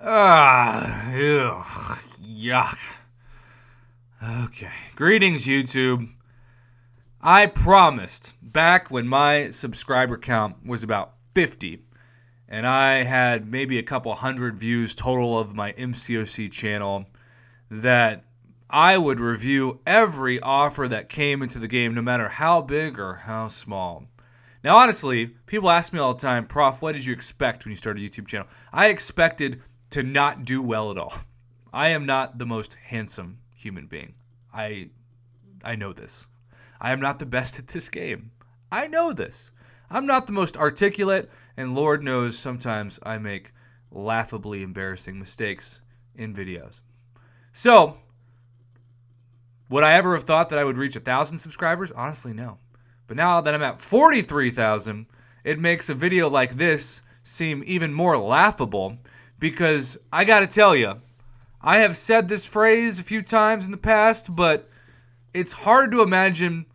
Ew, yuck. Okay. Greetings, YouTube. I promised back when my subscriber count was about 50 and I had maybe a couple hundred views total of my MCOC channel that I would review every offer that came into the game, no matter how big or how small. Now, honestly, people ask me all the time, Prof, what did you expect when you started a YouTube channel? I expected to not do well at all. I am not the most handsome human being. I know this. I am not the best at this game. I know this. I'm not the most articulate, and Lord knows sometimes I make laughably embarrassing mistakes in videos. So, would I ever have thought that I would reach 1,000 subscribers? Honestly, no. But now that I'm at 43,000, it makes a video like this seem even more laughable because I gotta tell you, I have said this phrase a few times in the past, but it's hard to imagine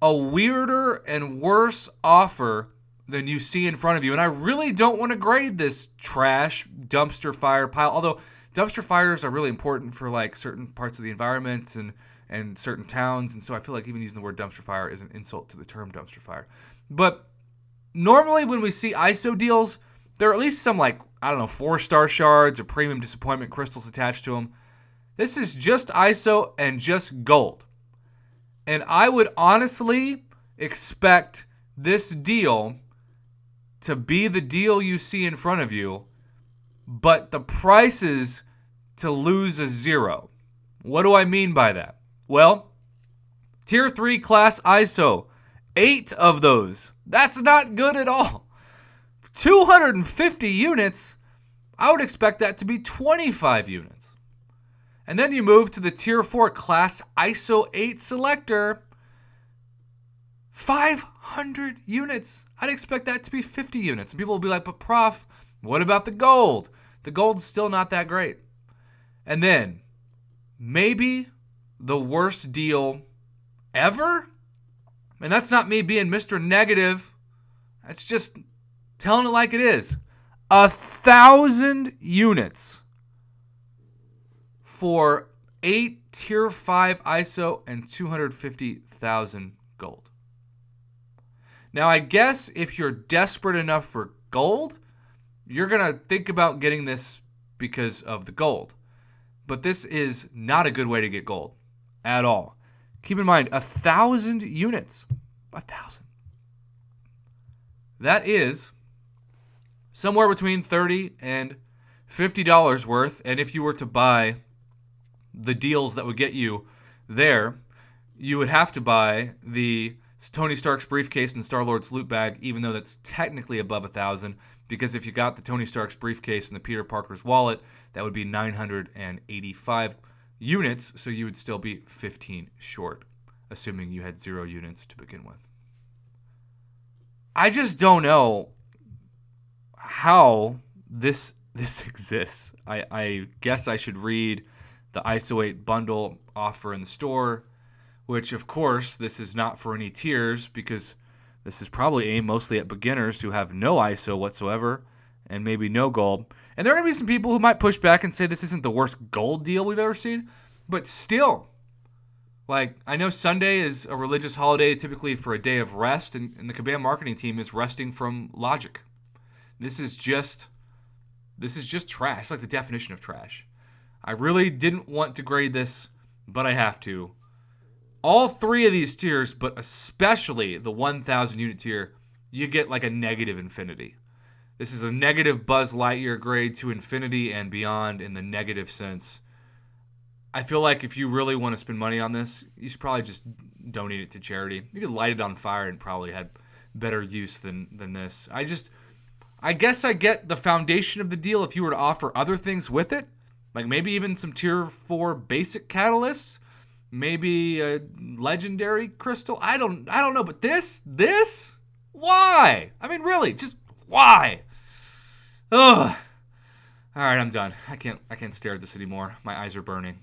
a weirder and worse offer than you see in front of you. And I really don't want to grade this trash dumpster fire pile, although dumpster fires are really important for like certain parts of the environment and certain towns. And so I feel like even using the word dumpster fire is an insult to the term dumpster fire. But normally when we see ISO deals, there are at least some 4-star shards or premium disappointment crystals attached to them. This is just ISO and just gold. And I would honestly expect this deal to be the deal you see in front of you, but the prices to lose a zero. What do I mean by that? Well, Tier 3 class ISO, 8 of those. That's not good at all. 250 units, I would expect that to be 25 units. And then you move to the Tier 4 class ISO 8 selector, 500 units. I'd expect that to be 50 units. And people will be like, but Prof, what about the gold? The gold's still not that great. And then, maybe the worst deal ever? And that's not me being Mr. Negative. That's just telling it like it is. 1,000 units for 8 Tier 5 ISO and 250,000 gold. Now, I guess if you're desperate enough for gold, you're going to think about getting this because of the gold. But this is not a good way to get gold at all. Keep in mind, 1,000 units. 1,000. That is somewhere between $30 and $50 worth. And if you were to buy the deals that would get you there, you would have to buy the Tony Stark's briefcase and Star-Lord's loot bag, even though that's technically above 1,000, because if you got the Tony Stark's briefcase and the Peter Parker's wallet, that would be 985 units, so you would still be 15 short, assuming you had 0 units to begin with. I just don't know how this exists. I guess I should read the ISO 8 bundle offer in the store, which, of course, this is not for any tiers because this is probably aimed mostly at beginners who have no ISO whatsoever and maybe no gold. And there are going to be some people who might push back and say this isn't the worst gold deal we've ever seen, but still, I know Sunday is a religious holiday typically for a day of rest, and the Kabam marketing team is resting from logic. This is just trash. It's like the definition of trash. I really didn't want to grade this, but I have to. All 3 of these tiers, but especially the 1,000 unit tier, you get like a negative infinity. This is a negative Buzz Lightyear grade to infinity and beyond in the negative sense. I feel like if you really want to spend money on this, you should probably just donate it to charity. You could light it on fire and probably had better use than this. I guess I get the foundation of the deal if you were to offer other things with it. Like maybe even some Tier 4 basic catalysts. Maybe a legendary crystal. I don't know. But this? Why? I mean, really, just why? Ugh. All right, I'm done. I can't stare at this anymore. My eyes are burning.